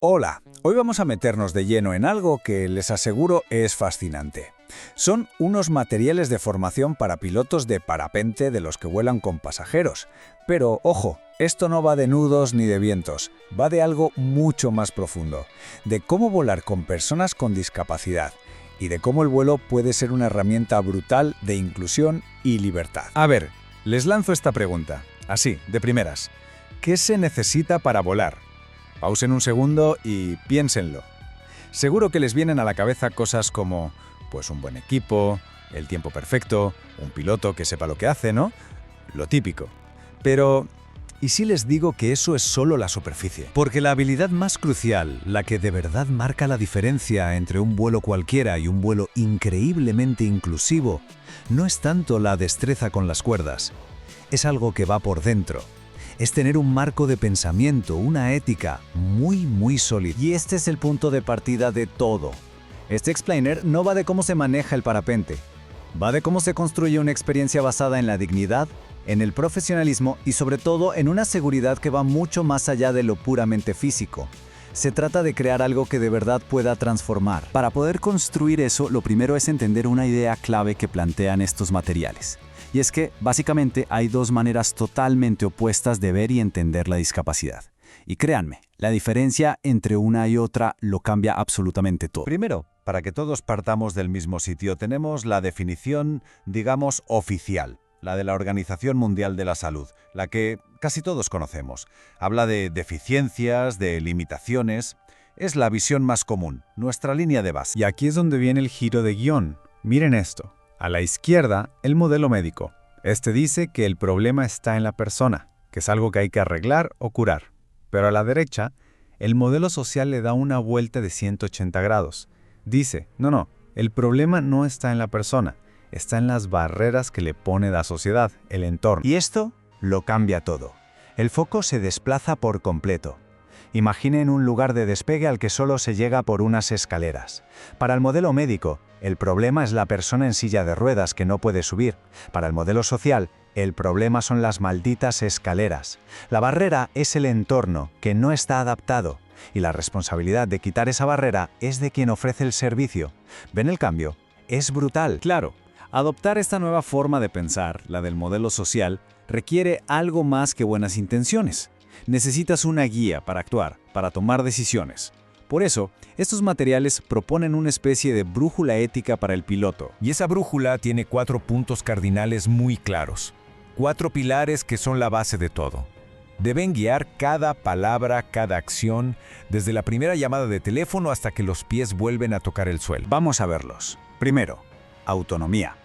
Hola, hoy vamos a meternos de lleno en algo que les aseguro es fascinante. Son unos materiales de formación para pilotos de parapente de los que vuelan con pasajeros. Pero, ojo, esto no va de nudos ni de vientos, va de algo mucho más profundo, de cómo volar con personas con discapacidad y de cómo el vuelo puede ser una herramienta brutal de inclusión y libertad. A ver, les lanzo esta pregunta, así, de primeras. ¿Qué se necesita para volar? Pausen un segundo y piénsenlo. Seguro que les vienen a la cabeza cosas como, pues un buen equipo, el tiempo perfecto, un piloto que sepa lo que hace, ¿no? Lo típico. Pero, ¿y si les digo que eso es solo la superficie? Porque la habilidad más crucial, la que de verdad marca la diferencia entre un vuelo cualquiera y un vuelo increíblemente inclusivo, no es tanto la destreza con las cuerdas. Es algo que va por dentro. Es tener un marco de pensamiento, una ética muy sólida. Y este es el punto de partida de todo. Este explainer no va de cómo se maneja el parapente. Va de cómo se construye una experiencia basada en la dignidad, en el profesionalismo y sobre todo en una seguridad que va mucho más allá de lo puramente físico. Se trata de crear algo que de verdad pueda transformar. Para poder construir eso, lo primero es entender una idea clave que plantean estos materiales. Y es que, básicamente, hay dos maneras totalmente opuestas de ver y entender la discapacidad. Y créanme, la diferencia entre una y otra lo cambia absolutamente todo. Primero, para que todos partamos del mismo sitio, tenemos la definición, digamos, oficial, la de la Organización Mundial de la Salud, la que casi todos conocemos. Habla de deficiencias, de limitaciones. Es la visión más común, nuestra línea de base. Y aquí es donde viene el giro de guión. Miren esto. A la izquierda, el modelo médico. Este dice que el problema está en la persona, que es algo que hay que arreglar o curar. Pero a la derecha, el modelo social le da una vuelta de 180 grados. Dice, no, el problema no está en la persona, está en las barreras que le pone la sociedad, el entorno. Y esto lo cambia todo. El foco se desplaza por completo. Imaginen un lugar de despegue al que solo se llega por unas escaleras. Para el modelo médico, el problema es la persona en silla de ruedas que no puede subir. Para el modelo social, el problema son las malditas escaleras. La barrera es el entorno, que no está adaptado. Y la responsabilidad de quitar esa barrera es de quien ofrece el servicio. ¿Ven el cambio? Es brutal. Claro, adoptar esta nueva forma de pensar, la del modelo social, requiere algo más que buenas intenciones. Necesitas una guía para actuar, para tomar decisiones. Por eso, estos materiales proponen una especie de brújula ética para el piloto. Y esa brújula tiene 4 puntos cardinales muy claros. 4 pilares que son la base de todo. Deben guiar cada palabra, cada acción, desde la primera llamada de teléfono hasta que los pies vuelven a tocar el suelo. Vamos a verlos. Primero, autonomía.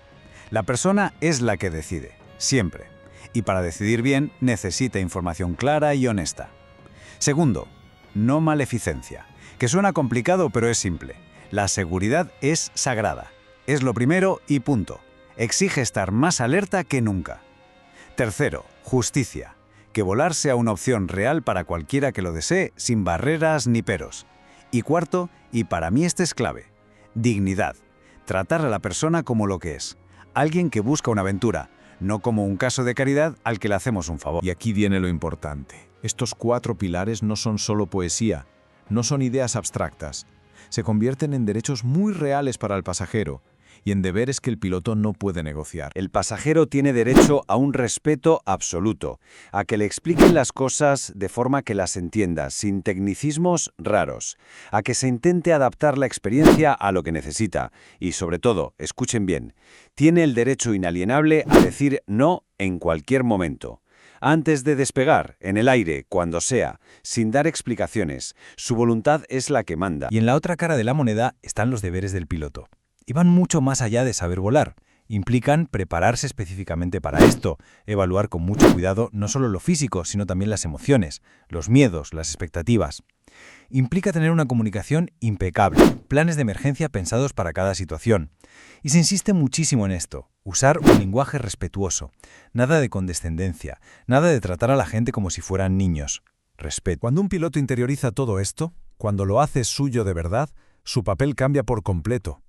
La persona es la que decide, siempre. Y para decidir bien, necesita información clara y honesta. Segundo, no maleficencia, que suena complicado pero es simple. La seguridad es sagrada. Es lo primero y punto. Exige estar más alerta que nunca. Tercero, justicia, que volar sea una opción real para cualquiera que lo desee, sin barreras ni peros. Y cuarto, y para mí este es clave, dignidad. Tratar a la persona como lo que es. Alguien que busca una aventura, no como un caso de caridad al que le hacemos un favor. Y aquí viene lo importante. Estos 4 pilares no son solo poesía, no son ideas abstractas. Se convierten en derechos muy reales para el pasajero y en deberes que el piloto no puede negociar. El pasajero tiene derecho a un respeto absoluto, a que le expliquen las cosas de forma que las entienda, sin tecnicismos raros, a que se intente adaptar la experiencia a lo que necesita y, sobre todo, escuchen bien, tiene el derecho inalienable a decir no en cualquier momento. Antes de despegar, en el aire, cuando sea, sin dar explicaciones, su voluntad es la que manda. Y en la otra cara de la moneda están los deberes del piloto. Y van mucho más allá de saber volar. Implican prepararse específicamente para esto, evaluar con mucho cuidado no solo lo físico, sino también las emociones, los miedos, las expectativas. Implica tener una comunicación impecable, planes de emergencia pensados para cada situación. Y se insiste muchísimo en esto, usar un lenguaje respetuoso, nada de condescendencia, nada de tratar a la gente como si fueran niños. Respeto. Cuando un piloto interioriza todo esto, cuando lo hace suyo de verdad, su papel cambia por completo.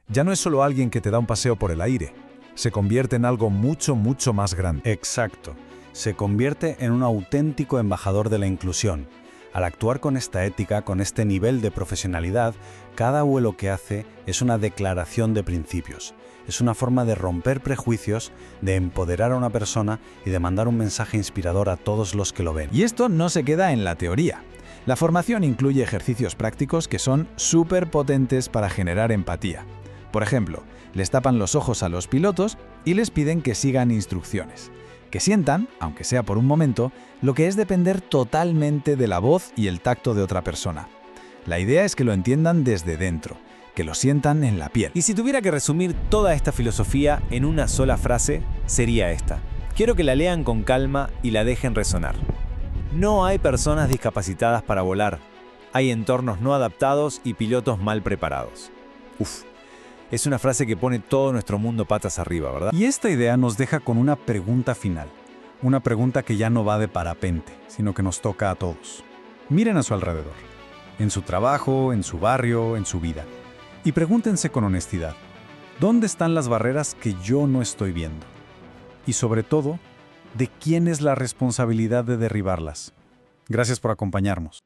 Ya no es solo alguien que te da un paseo por el aire, se convierte en algo mucho más grande. Exacto. Se convierte en un auténtico embajador de la inclusión. Al actuar con esta ética, con este nivel de profesionalidad, cada vuelo que hace es una declaración de principios. Es una forma de romper prejuicios, de empoderar a una persona y de mandar un mensaje inspirador a todos los que lo ven. Y esto no se queda en la teoría. La formación incluye ejercicios prácticos que son súper potentes para generar empatía. Por ejemplo, les tapan los ojos a los pilotos y les piden que sigan instrucciones. Que sientan, aunque sea por un momento, lo que es depender totalmente de la voz y el tacto de otra persona. La idea es que lo entiendan desde dentro, que lo sientan en la piel. Y si tuviera que resumir toda esta filosofía en una sola frase, sería esta. Quiero que la lean con calma y la dejen resonar. No hay personas discapacitadas para volar. Hay entornos no adaptados y pilotos mal preparados. Uf. Es una frase que pone todo nuestro mundo patas arriba, ¿verdad? Y esta idea nos deja con una pregunta final. Una pregunta que ya no va de parapente, sino que nos toca a todos. Miren a su alrededor, en su trabajo, en su barrio, en su vida. Y pregúntense con honestidad, ¿dónde están las barreras que yo no estoy viendo? Y sobre todo, ¿de quién es la responsabilidad de derribarlas? Gracias por acompañarnos.